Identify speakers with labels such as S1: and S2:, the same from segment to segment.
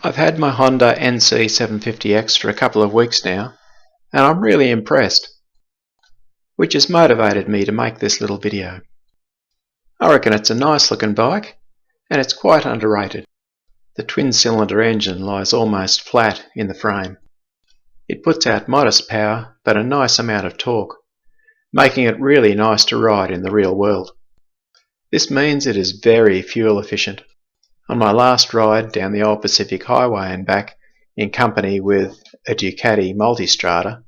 S1: I've had my Honda NC750X for a couple of weeks now, and I'm really impressed, which has motivated me to make this little video. I reckon it's a nice looking bike, and it's quite underrated. The twin-cylinder engine lies almost flat in the frame. It puts out modest power, but a nice amount of torque, making it really nice to ride in the real world. This means it is very fuel efficient. On my last ride down the old Pacific Highway and back, in company with a Ducati Multistrada,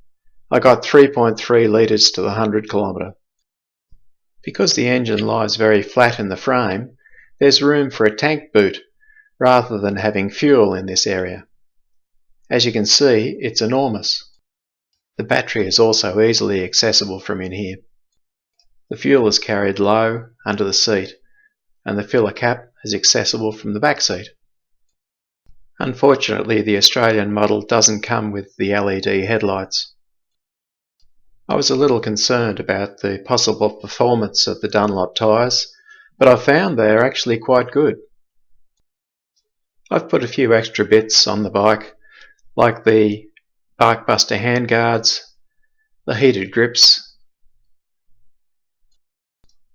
S1: I got 3.3 litres to the 100 km. Because the engine lies very flat in the frame, there's room for a tank boot rather than having fuel in this area. As you can see, it's enormous. The battery is also easily accessible from in here. The fuel is carried low under the seat, and the filler cap is accessible from the back seat. Unfortunately, the Australian model doesn't come with the LED headlights. I was a little concerned about the possible performance of the Dunlop tyres, but I found they are actually quite good. I've put a few extra bits on the bike, like the Barkbuster handguards, the heated grips,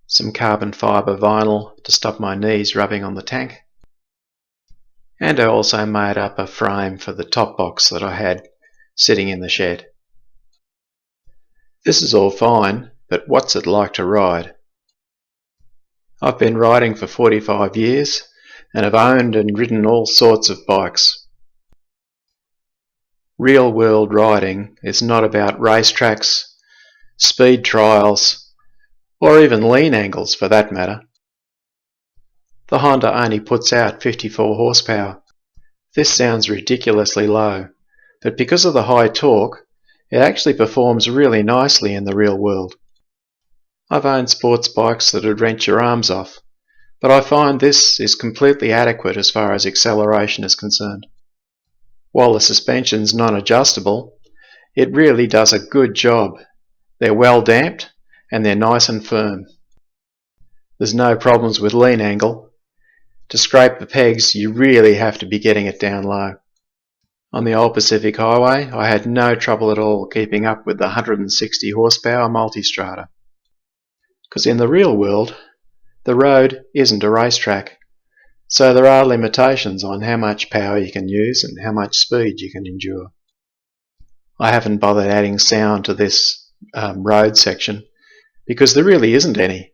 S1: some carbon fibre vinyl to stop my knees rubbing on the tank, and I also made up a frame for the top box that I had sitting in the shed. This is all fine, but what's it like to ride? I've been riding for 45 years and have owned and ridden all sorts of bikes. Real world riding is not about racetracks, speed trials, or even lean angles for that matter. The Honda only puts out 54 horsepower. This sounds ridiculously low, but because of the high torque, it actually performs really nicely in the real world. I've owned sports bikes that would wrench your arms off, but I find this is completely adequate as far as acceleration is concerned. While the suspension's non-adjustable, it really does a good job. They're well damped and they're nice and firm. There's no problems with lean angle. To scrape the pegs, you really have to be getting it down low. On the old Pacific Highway, I had no trouble at all keeping up with the 160 horsepower Multistrada. Because in the real world, the road isn't a racetrack, so there are limitations on how much power you can use and how much speed you can endure. I haven't bothered adding sound to this road section because there really isn't any.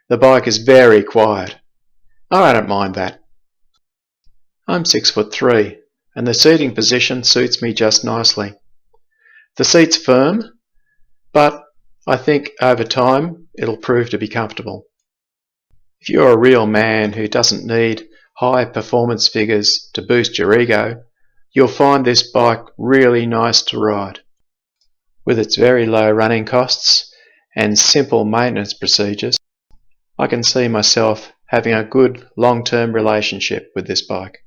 S1: The bike is very quiet. I don't mind that. I'm 6'3", and the seating position suits me just nicely. The seat's firm, but I think over time it'll prove to be comfortable. If you're a real man who doesn't need high performance figures to boost your ego, you'll find this bike really nice to ride. With its very low running costs and simple maintenance procedures, I can see myself having a good long-term relationship with this bike.